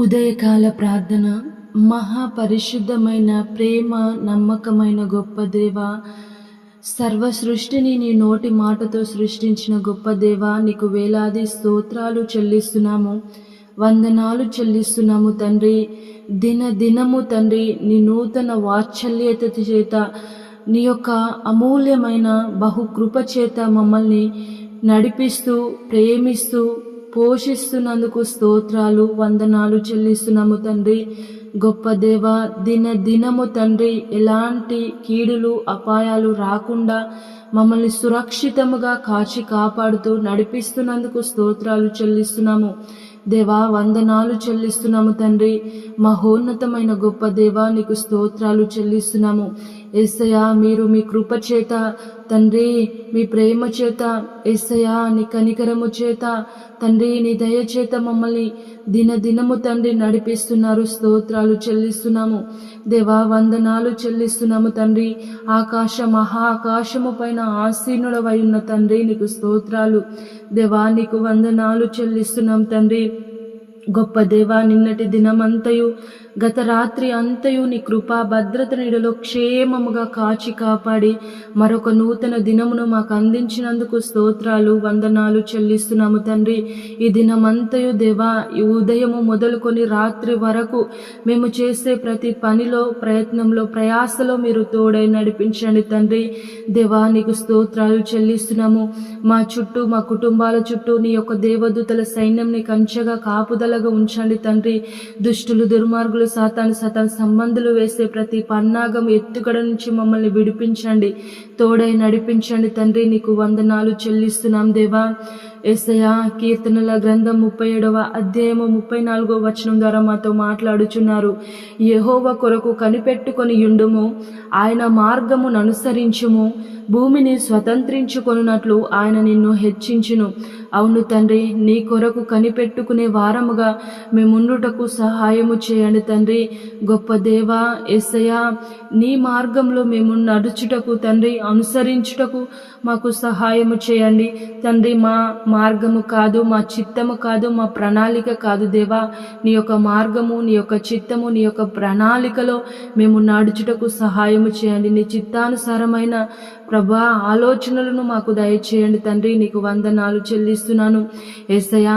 ఉదయకాల ప్రార్థన. మహాపరిశుద్ధమైన ప్రేమ నమ్మకమైన గొప్ప దేవ, సర్వ సృష్టిని నీ నోటి మాటతో సృష్టించిన గొప్ప దేవ, నీకు వేలాది స్తోత్రాలు చెల్లిస్తున్నాము, వందనాలు చెల్లిస్తున్నాము తండ్రి. దినము తండ్రి నీ నూతన వాత్సల్యత చేత, నీ యొక్క అమూల్యమైన బహుకృప చేత మమ్మల్ని నడిపిస్తూ ప్రేమిస్తూ పోషిస్తున్నందుకు స్తోత్రాలు వందనాలు చెల్లిస్తున్నాము తండ్రి. గొప్ప దేవ, దినము తండ్రి ఎలాంటి కీడులు అపాయాలు రాకుండా మమ్మల్ని సురక్షితముగా కాచి కాపాడుతూ నడిపిస్తున్నందుకు స్తోత్రాలు చెల్లిస్తున్నాము దేవా, వందనాలు చెల్లిస్తున్నాము తండ్రి. మహోన్నతమైన గొప్ప దేవా, నీకు స్తోత్రాలు చెల్లిస్తున్నాము. యేసయ్యా, మీరు మీ కృప చేత తండ్రి, మీ ప్రేమ చేత యేసయ్యా, నీ కనికరము చేత తండ్రి, నీ దయ చేత మమ్మల్ని దినము తండ్రి నడిపిస్తున్నారు. స్తోత్రాలు చెల్లిస్తున్నాము దేవా, వందనాలు చెల్లిస్తున్నాము తండ్రి. మహాకాశము పైన ఆసీనుడవై ఉన్న తండ్రి, నీకు స్తోత్రాలు దేవా, నీకు వందనాలు చెల్లిస్తున్నాం తండ్రి. గొప్ప దేవా, నిన్నటి దినమంతయు గత రాత్రి అంతయు నీ కృపా భద్రత నీడలో క్షేమముగా కాచి కాపాడి మరొక నూతన దినమును మాకు అందించినందుకు స్తోత్రాలు వందనాలు చెల్లిస్తున్నాము తండ్రి. ఈ దినమంతయు దేవా, ఈ ఉదయము మొదలుకొని రాత్రి వరకు మేము చేసే ప్రతి పనిలో, ప్రయత్నంలో, ప్రయాసలో మీరు తోడై నడిపించండి తండ్రి. దేవా, నీకు స్తోత్రాలు చెల్లిస్తున్నాము. మా చుట్టూ, మా కుటుంబాల చుట్టూ నీ యొక్క దేవదూతల సైన్యంని కంచెగా కాపుదలగా ఉంచండి తండ్రి. దుష్టులు, దుర్మార్గులు, సాతాను సంబంధులు వేసే ప్రతి పన్నాగం, ఎత్తుగడ నుంచి మమ్మల్ని విడిపించండి, తోడై నడిపించండి తండ్రి. నీకు వందనాలు చెల్లిస్తున్నాం దేవా. యేసయ్యా, కీర్తనల గ్రంథం 37వ అధ్యాయము 34వ వచనం ద్వారా మాతో మాట్లాడుచున్నారు. యెహోవా కొరకు కనిపెట్టుకొని యుండుము, ఆయన మార్గమును అనుసరించుము, భూమిని స్వతంత్రించుకొనున్నట్లు ఆయన నిన్ను హెచ్చించును. అవును తండ్రి, నీ కొరకు కనిపెట్టుకునే వారముగా మేముండుటకు సహాయము చేయండి తండ్రి. గొప్ప దేవా, యేసయ్యా, నీ మార్గంలో మేము నడుచుటకు తండ్రి, అనుసరించుటకు మాకు సహాయము చేయండి తండ్రి. మా మార్గము కాదు, మా చిత్తము కాదు, మా ప్రణాళిక కాదు దేవా, నీ యొక్క మార్గము, నీ యొక్క చిత్తము, నీ యొక్క ప్రణాళికలో మేము నడుచుటకు సహాయము చేయండి. నీ చిత్తానుసారమైన ప్రభా ఆలోచనలను మాకు దయచేయండి తండ్రి. నీకు వందనాలు చెల్లిస్తున్నాను యేసయ్యా.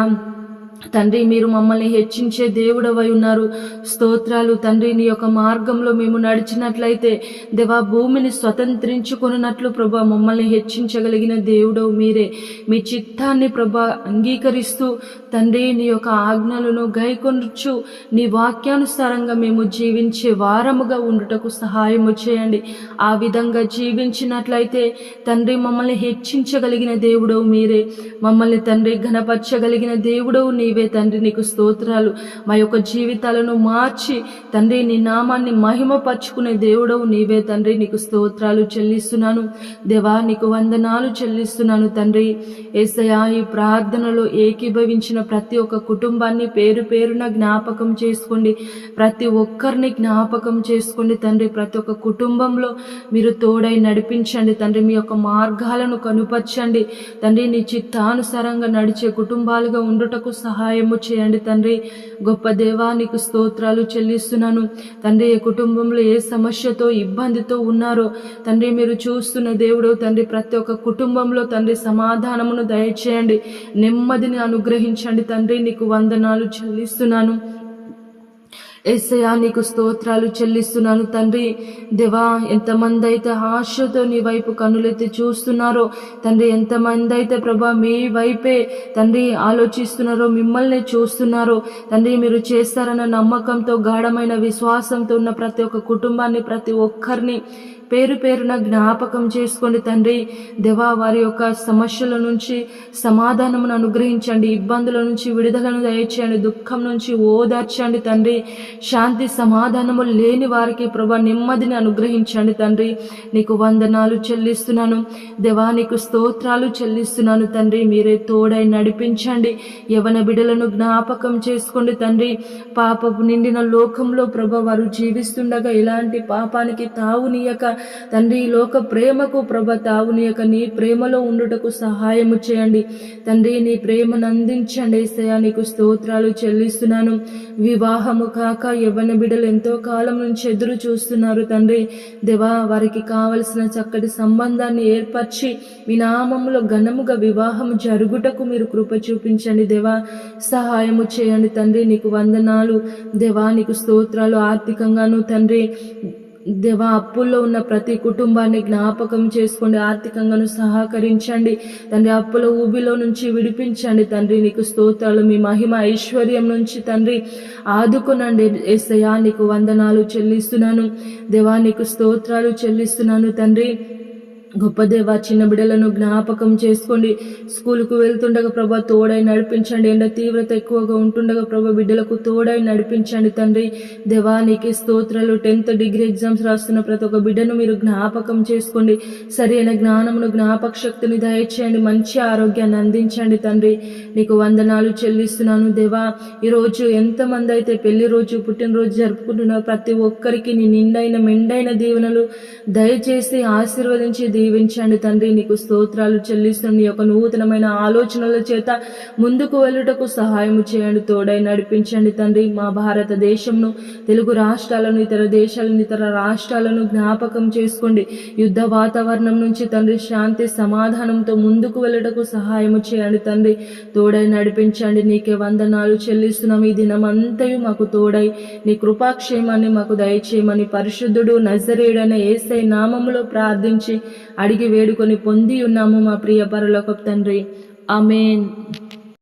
తండ్రి, మీరు మమ్మల్ని హెచ్చించే దేవుడవై ఉన్నారు. స్తోత్రాలు తండ్రి. నీ యొక్క మార్గంలో మేము నడిచినట్లయితే దేవా, భూమిని స్వతంత్రించుకున్నట్లు ప్రభా మమ్మల్ని హెచ్చించగలిగిన దేవుడవు మీరే. మీ చిత్తాన్ని ప్రభా అంగీకరిస్తూ తండ్రి, నీ యొక్క ఆజ్ఞలను గైకొనొచ్చు నీ వాక్యానుసారంగా మేము జీవించే వారముగా ఉండుటకు సహాయము చేయండి. ఆ విధంగా జీవించినట్లయితే తండ్రి, మమ్మల్ని హెచ్చించగలిగిన దేవుడవు మీరే. మమ్మల్ని తండ్రి ఘనపరచగలిగిన దేవుడవు నీవే తండ్రి. నీకు స్తోత్రాలు. మా యొక్క జీవితాలను మార్చి తండ్రి, నీ నామాన్ని మహిమపరుచుకునే దేవుడవు నీవే తండ్రి. నీకు స్తోత్రాలు చెల్లిస్తున్నాను దేవా, నీకు వందనాలు చెల్లిస్తున్నాను తండ్రి. యేసయ్యా, ఈ ప్రార్థనలో ఏకీభవించిన ప్రతి ఒక్క కుటుంబాన్ని పేరు పేరున జ్ఞాపకం చేసుకోండి. ప్రతి ఒక్కరిని జ్ఞాపకం చేసుకోండి తండ్రి. ప్రతి ఒక్క కుటుంబంలో మీరు తోడై నడిపించండి తండ్రి. మీ యొక్క మార్గాలను కనుపరచండి తండ్రి. నీ చిత్తానుసారంగా నడిచే కుటుంబాలుగా ఉండుటకు సహాయము చేయండి తండ్రి. గొప్ప దేవా, నీకు స్తోత్రాలు చెల్లిస్తున్నాను తండ్రి. ఏ కుటుంబంలో ఏ సమస్యతో, ఇబ్బందితో ఉన్నారో తండ్రి, మీరు చూస్తున్న దేవుడు తండ్రి. ప్రతి ఒక్క కుటుంబంలో తండ్రి సమాధానమును దయచేయండి, నెమ్మదిని అనుగ్రహించండి తండ్రి. నీకు వందనాలు చెల్లిస్తున్నాను యేసయ్యా. నీకు స్తోత్రాలు చెల్లిస్తున్నాను తండ్రి. దేవా, ఎంతమంది అయితే ఆశతో నీ వైపు కన్నులెత్తి చూస్తున్నారో తండ్రి, ఎంతమంది అయితే ప్రభా మీ వైపే తండ్రి ఆలోచిస్తున్నారో, మిమ్మల్ని చూస్తున్నారో తండ్రి, మీరు చేస్తారన్న నమ్మకంతో, గాఢమైన విశ్వాసంతో ఉన్న ప్రతి ఒక్క కుటుంబాన్ని, ప్రతి ఒక్కరిని పేరు పేరున జ్ఞాపకం చేసుకోండి తండ్రి. దేవా, వారి యొక్క సమస్యల నుంచి సమాధానమును అనుగ్రహించండి, ఇబ్బందుల నుంచి విడుదలను దయచేయండి, దుఃఖం నుంచి ఓదార్చండి తండ్రి. శాంతి సమాధానము లేని వారికి ప్రభా నెమ్మదిని అనుగ్రహించండి తండ్రి. నీకు వందనాలు చెల్లిస్తున్నాను దేవా, నీకు స్తోత్రాలు చెల్లిస్తున్నాను తండ్రి. మీరే తోడై నడిపించండి. యవన బిడ్డలను జ్ఞాపకం చేసుకోండి తండ్రి. పాపపు నిండిన లోకంలో ప్రభా వారు జీవిస్తుండగా ఎలాంటి పాపానికి తావునీయక తండ్రి ఈ లోక ప్రేమకు ప్రభ తావునియక నీ ప్రేమలో ఉండుటకు సహాయము చేయండి తండ్రి. నీ ప్రేమను అందించండి యేసయ్యా. నీకు స్తోత్రాలు చెల్లిస్తున్నాను. వివాహము కాక యవ్వన బిడ్డలు ఎంతో కాలం నుంచి ఎదురు చూస్తున్నారు తండ్రి. దేవా, వారికి కావలసిన చక్కటి సంబంధాన్ని ఏర్పరిచి మీ నామములో ఘనముగా వివాహము జరుగుటకు మీరు కృప చూపించండి దేవా. సహాయము చేయండి తండ్రి. నీకు వందనాలు దేవా, నీకు స్తోత్రాలు. ఆర్థికంగాను తండ్రి దేవా, అప్పుల్లో ఉన్న ప్రతి కుటుంబాన్ని జ్ఞాపకం చేసుకోండి, ఆర్థికంగాను సహకరించండి తండ్రి. అప్పుల ఊబిలో నుంచి విడిపించండి తండ్రి. నీకు స్తోత్రాలు. మీ మహిమ ఐశ్వర్యం నుంచి తండ్రి ఆదుకునండి యేసయ్యా. నీకు వందనాలు చెల్లిస్తున్నాను దేవా, నీకు స్తోత్రాలు చెల్లిస్తున్నాను తండ్రి. గొప్ప దేవ, చిన్న బిడ్డలను జ్ఞాపకం చేసుకోండి. స్కూల్కు వెళ్తుండగా ప్రభా తోడై నడిపించండి. ఎండ తీవ్రత ఎక్కువగా ఉంటుండగా ప్రభా బిడ్డలకు తోడై నడిపించండి తండ్రి. దేవా, నీకే స్తోత్రాలు. 10th డిగ్రీ ఎగ్జామ్స్ రాస్తున్న ప్రతి ఒక్క బిడ్డను మీరు జ్ఞాపకం చేసుకోండి. సరైన జ్ఞానమును, జ్ఞాపక శక్తిని దయచేయండి. మంచి ఆరోగ్యాన్ని అందించండి తండ్రి. నీకు వందనాలు చెల్లిస్తున్నాను దేవా. ఈరోజు ఎంతమంది అయితే పెళ్లి రోజు, పుట్టినరోజు జరుపుకుంటున్నారు, ప్రతి ఒక్కరికి నీ నిండైన మెండైన దీవెనలు దయచేసి ఆశీర్వదించి దీవించండి తండ్రి. నీకు స్తోత్రాలు చెల్లిస్తున్న నీ యొక్క నూతనమైన ఆలోచనల చేత ముందుకు వెళ్ళుటకు సహాయం చేయండి, తోడై నడిపించండి తండ్రి. మా భారతదేశంను, తెలుగు రాష్ట్రాలను, ఇతర దేశాలను, ఇతర రాష్ట్రాలను జ్ఞాపకం చేసుకోండి. యుద్ధ వాతావరణం నుంచి తండ్రి శాంతి సమాధానంతో ముందుకు వెళ్ళుటకు సహాయం చేయండి తండ్రి. తోడై నడిపించండి. నీకే వందనాలు చెల్లిస్తున్నాం. ఈ దినమంతయు మాకు తోడై నీ కృపాక్షేమాన్ని మాకు దయచేయమని పరిశుద్ధుడు నజరేయుడైన యేసయ్య నామములో ప్రార్థించి అడిగి వేడుకొని పొంది ఉన్నాము మా ప్రియ పరలోకపు తండ్రి. ఆమేన్.